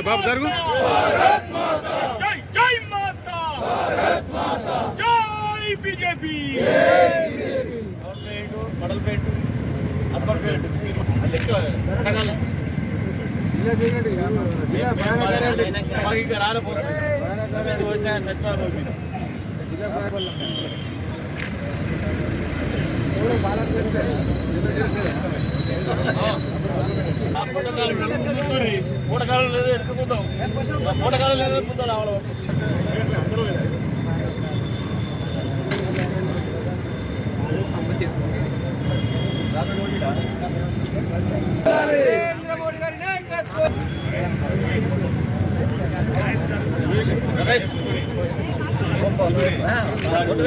बाप जरूर जय जय माता जय बीजेपी मडलपेट अब्बरपेट పూటకాలం లేదు ఎత్తుకుందాం పూటకాలం లేదు ఎత్తుకుందాం నరేంద్ర మోడీ గారి నాయకత్వం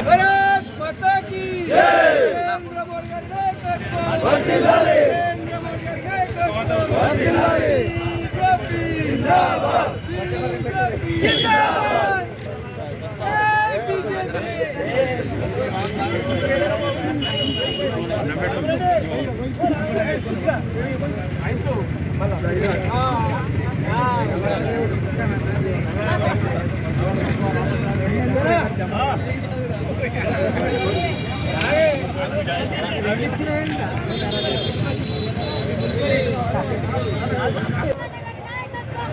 భారత్ మాతా కీ జై నరేంద్ర మోడీ గారి నాయకత్వం వర్ధిల్లాలి నరేంద్ర మోడీ గారి నాయకత్వం వర్ధిల్లాలి బీజేపీ జిందాబాద్ బీజేపీ జిందాబాద్ జై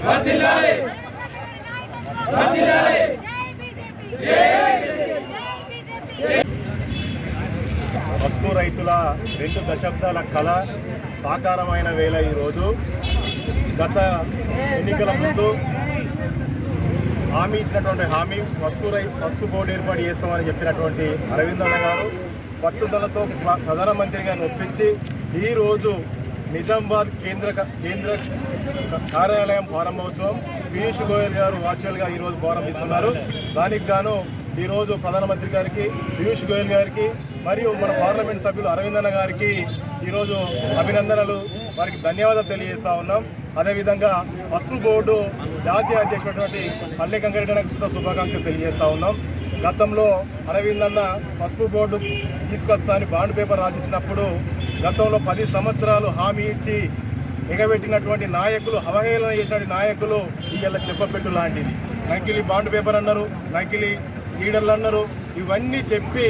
వర్ధిల్లాలి వర్ధిల్లాలి జై బీజేపీ పసుపు రైతుల 2 దశాబ్దాల కళ సాకారమైన వేళ ఈరోజు గత ఎన్నికల ముందు హామీ ఇచ్చినటువంటి హామీ పసుపు బోర్డు ఏర్పాటు చేస్తామని చెప్పినటువంటి అరవింద్ అన్న గారు పట్టుదలతో ప్రధానమంత్రి గారిని ఒప్పించి ఈరోజు నిజామాబాద్ కేంద్ర కార్యాలయం ప్రారంభోత్సవం పీయూష్ గోయల్ గారు వర్చువల్గా ఈరోజు ప్రారంభిస్తున్నారు. దానికి గాను ఈరోజు ప్రధానమంత్రి గారికి, పీయూష్ గోయల్ గారికి మరియు మన పార్లమెంట్ సభ్యులు అరవింద్ అన్న గారికి ఈరోజు అభినందనలు, వారికి ధన్యవాదాలు తెలియజేస్తా ఉన్నాం. అదేవిధంగా పసుపు బోర్డు జాతీయ అధ్యక్షుడు పల్లె కంకరెడ్డి శుభాకాంక్షలు తెలియజేస్తా ఉన్నాం. గతంలో అరవింద్ అన్న పసుపు బోర్డు తీసుకొస్తా అని బాండ్ పేపర్ రాసిచ్చినప్పుడు గతంలో 10 సంవత్సరాలు హామీ ఇచ్చి ఎగబెట్టినటువంటి నాయకులు, అవహేళన చేసిన నాయకులు ఇవాళ చెప్పపెట్టు లాంటిది. నకిలీ బాండ్ పేపర్ అన్నారు, నకిలీ లీడర్లు అన్నారు, ఇవన్నీ చెప్పి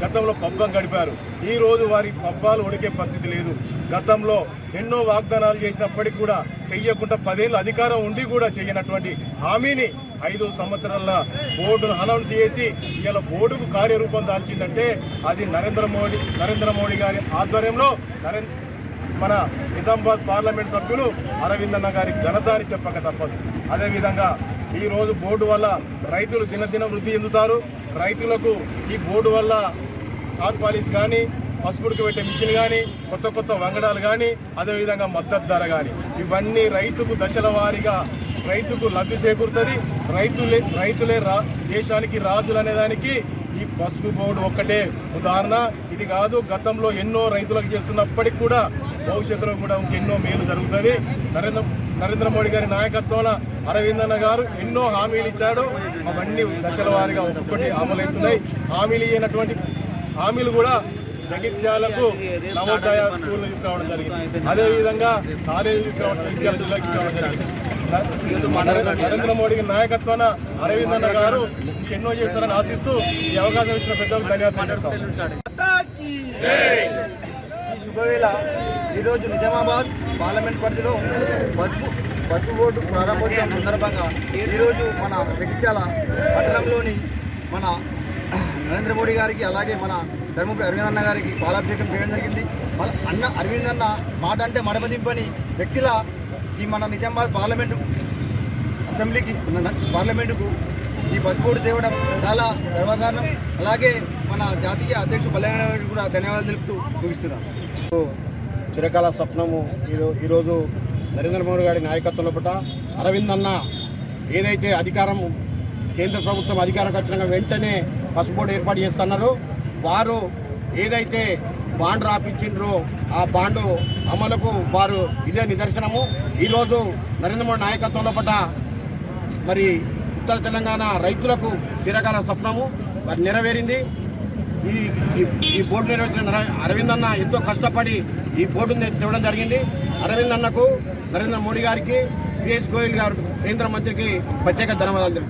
గతంలో పబ్బం గడిపారు. ఈరోజు వారి పబ్బాలు ఉడికే పరిస్థితి లేదు. గతంలో ఎన్నో వాగ్దానాలు చేసినప్పటికీ కూడా చెయ్యకుండా 10 ఏళ్ళు అధికారం ఉండి కూడా చేయనటువంటి హామీని 5 సంవత్సరాల బోర్డును అనౌన్స్ చేసి ఇలా బోర్డుకు కార్యరూపం దాల్చిందంటే అది నరేంద్ర మోడీ గారి ఆధ్వర్యంలో మన నిజామాబాద్ పార్లమెంట్ సభ్యులు అరవింద్ అన్న గారి ఘనత అని చెప్పక తప్పదు. అదేవిధంగా ఈరోజు బోర్డు వల్ల రైతులు దినదినం వృద్ధి చెందుతారు. రైతులకు ఈ బోర్డు వల్ల ఆర్పాలిస్ కానీ, పసుపుడికి పెట్టే మిషన్ కానీ, కొత్త వంగడాలు కానీ, అదేవిధంగా మద్దతు ధర కానీ, ఇవన్నీ రైతుకు దశల వారీగా రైతుకు లబ్ధి చేకూరుతుంది. రైతులే దేశానికి రాజులు అనేదానికి ఈ పసుపు బోర్డు ఒక్కటే ఉదాహరణ. ఇది కాదు, గతంలో ఎన్నో రైతులకు చేస్తున్నప్పటికీ కూడా భవిష్యత్తులో కూడా ఇంకెన్నో మేలు జరుగుతుంది. నరేంద్ర మోడీ గారి నాయకత్వంలో అరవింద్ అన్న గారు ఎన్నో హామీలు ఇచ్చాడు. అవన్నీ దశల వారీగా ఒక్కొక్కటి అమలవుతున్నాయి. హామీలు కూడా జగిత్యాలకు నవోదయ స్కూల్ తీసుకురావడం జరిగింది. అదేవిధంగా కాలేజీలు తీసుకురావడం, జగిత్యాల జిల్లాకి తీసుకురావడం జరిగింది. నరేంద్ర మోడీ నాయకత్వాన అరవింద్ అన్న గారు ఎన్నో చేస్తారని ఆశిస్తూ ఈ అవకాశం ఇచ్చిన పెద్దలకు ధన్యవాదాలు చేస్తాం. ఈ శుభవేళ ఈరోజు నిజామాబాద్ పార్లమెంట్ పరిధిలో పసుపు బోర్డు ప్రారంభోత్సవం సందర్భంగా ఈరోజు మన జగిత్యాల పట్టణంలోని మన నరేంద్ర మోడీ గారికి, అలాగే మన ధర్మపురి అరవింద్ అన్న గారికి పాలాభిషేకం చేయడం జరిగింది. అరవింద్ అన్న మాట అంటే మడమదింపని వ్యక్తిలా ఈ మన నిజామాబాద్ పార్లమెంటుకు ఈ పసుపు బోర్డు తేవడం చాలా గర్వకారణం. అలాగే మన జాతీయ అధ్యక్షుడు పల్లె గారికి కూడా ధన్యవాదాలు తెలుపుతూ ముగిస్తున్నాను. చిరకాల స్వప్నము ఈరోజు నరేంద్ర మోడీ గారి నాయకత్వంలో పుట్ట అరవింద్ అన్న ఏదైతే కేంద్ర ప్రభుత్వం అధికారం వచ్చినాక వెంటనే పసుపు బోర్డు ఏర్పాటు చేస్తున్నారు. వారు ఏదైతే బాండ్ రాపించిండ్రో ఆ బాండు అమలుకు వారు ఇదే నిదర్శనము. ఈరోజు నరేంద్ర మోడీ నాయకత్వంలో పట్ల మరి ఉత్తర తెలంగాణ రైతులకు చిరకాల స్వప్నము మరి నెరవేరింది. ఈ బోర్డు నిర్వహించిన అరవింద్ అన్న ఎంతో కష్టపడి ఈ బోర్డును తేవడం జరిగింది. అరవింద్ అన్నకు నరేంద్ర మోడీ గారికి, పీయూష్ గోయల్ గారు కేంద్ర మంత్రికి ప్రత్యేక ధన్యవాదాలు.